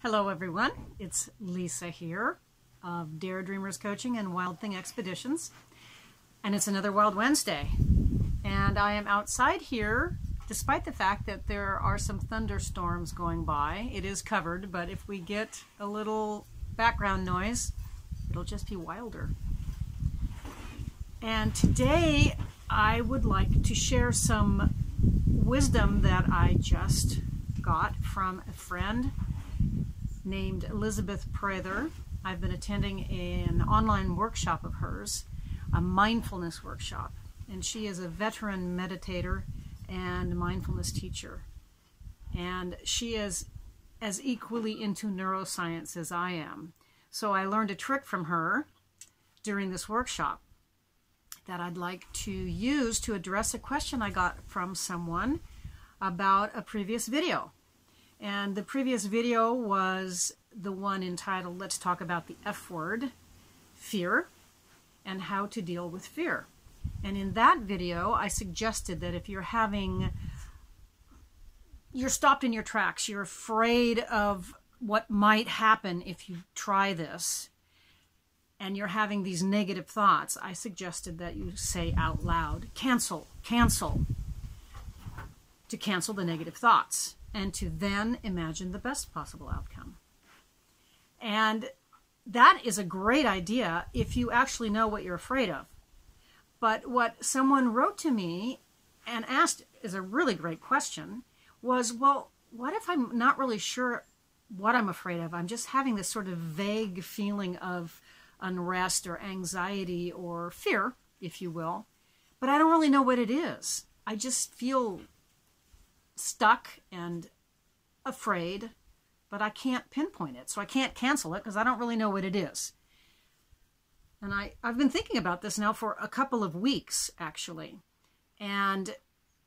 Hello everyone, it's Lisa here of Dare Dreamers Coaching and Wild Thing Expeditions, and it's another Wild Wednesday, and I am outside here despite the fact that there are some thunderstorms going by. It is covered, but if we get a little background noise, it'll just be wilder. And today I would like to share some wisdom that I just got from a friend named Elizabeth Prather. I've been attending an online workshop of hers, a mindfulness workshop, and she is a veteran meditator and mindfulness teacher. And she is as equally into neuroscience as I am. So I learned a trick from her during this workshop that I'd like to use to address a question I got from someone about a previous video. And the previous video was the one entitled, Let's Talk About the F Word, Fear, and How to Deal with Fear. And in that video, I suggested that if you're stopped in your tracks, you're afraid of what might happen if you try this, and you're having these negative thoughts, I suggested that you say out loud, cancel, to cancel the negative thoughts, and to then imagine the best possible outcome. And that is a great idea if you actually know what you're afraid of. But what someone wrote to me and asked is a really great question was, well, what if I'm not really sure what I'm afraid of? I'm just having this sort of vague feeling of unrest or anxiety or fear, if you will, but I don't really know what it is. I just feel stuck and afraid, but I can't pinpoint it, so I can't cancel it because I don't really know what it is. And I've been thinking about this now for a couple of weeks, actually. And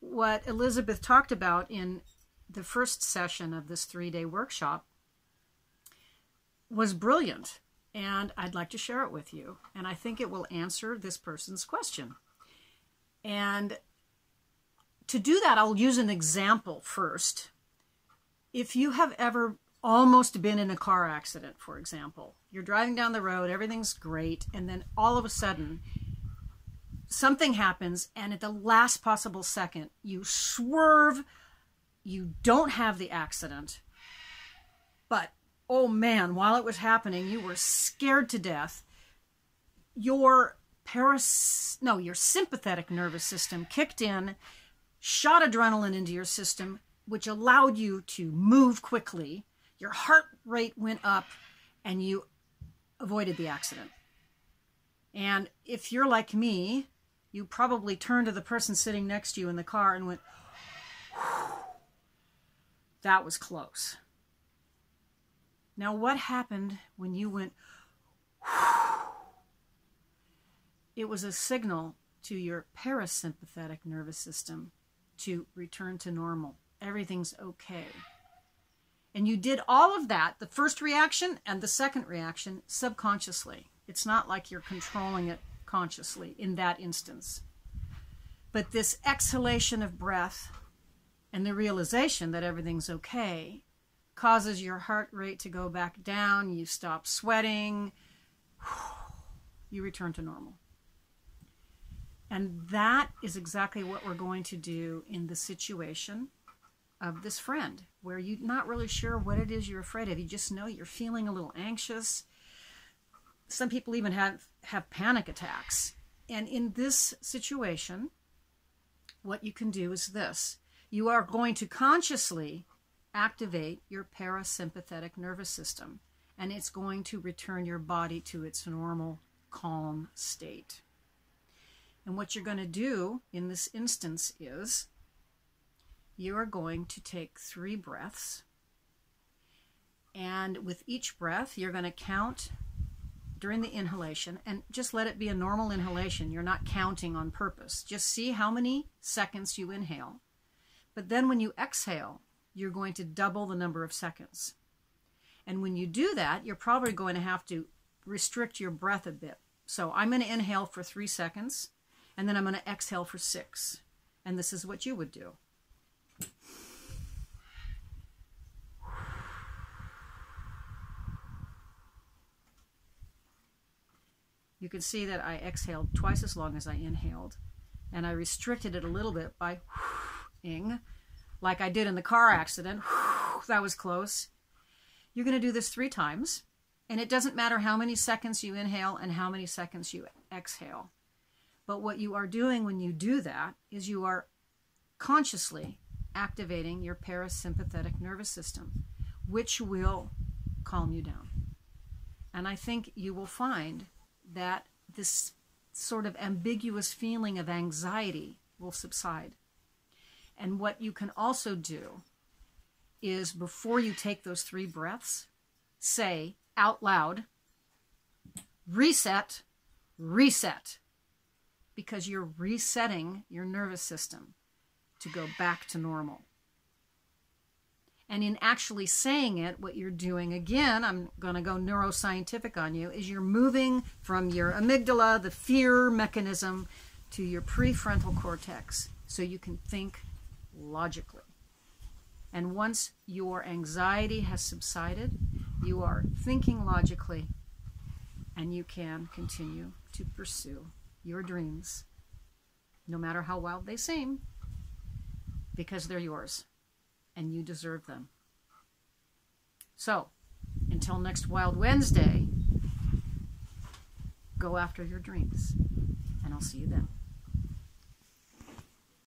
what Elizabeth talked about in the first session of this 3-day workshop was brilliant, and I'd like to share it with you. And I think it will answer this person's question. And to do that, I'll use an example first. If you have ever almost been in a car accident, for example, you're driving down the road, everything's great, and then all of a sudden something happens, and at the last possible second you swerve, you don't have the accident, but oh man, while it was happening you were scared to death. Your sympathetic nervous system kicked in, shot adrenaline into your system, which allowed you to move quickly. Your heart rate went up and you avoided the accident. And if you're like me, you probably turned to the person sitting next to you in the car and went, whew, that was close. Now, what happened when you went, whew? It was a signal to your parasympathetic nervous system to return to normal. Everything's okay. And you did all of that, the first reaction and the second reaction, subconsciously. It's not like you're controlling it consciously in that instance. But this exhalation of breath and the realization that everything's okay causes your heart rate to go back down. You stop sweating. You return to normal. And that is exactly what we're going to do in the situation of this friend, where you're not really sure what it is you're afraid of. You just know you're feeling a little anxious. Some people even have panic attacks. And in this situation, what you can do is this. You are going to consciously activate your parasympathetic nervous system, and it's going to return your body to its normal, calm state. And what you're going to do in this instance is you are going to take 3 breaths, and with each breath you're going to count during the inhalation, and just let it be a normal inhalation. You're not counting on purpose. Just see how many seconds you inhale. But then when you exhale, you're going to double the number of seconds. And when you do that, you're probably going to have to restrict your breath a bit. So I'm going to inhale for 3 seconds, and then I'm going to exhale for 6. And this is what you would do. you can see that I exhaled twice as long as I inhaled. And I restricted it a little bit by whooing, like I did in the car accident. That was close. You're going to do this 3 times. And it doesn't matter how many seconds you inhale and how many seconds you exhale. But what you are doing when you do that is you are consciously activating your parasympathetic nervous system, which will calm you down. And I think you will find that this sort of ambiguous feeling of anxiety will subside. And what you can also do is, before you take those 3 breaths, say out loud, reset, reset, because you're resetting your nervous system to go back to normal. And in actually saying it, what you're doing, again, I'm going to go neuroscientific on you, is you're moving from your amygdala, the fear mechanism, to your prefrontal cortex so you can think logically. And once your anxiety has subsided, you are thinking logically, and you can continue to pursue your dreams, no matter how wild they seem, because they're yours. And you deserve them. So, until next Wild Wednesday, go after your dreams. And I'll see you then.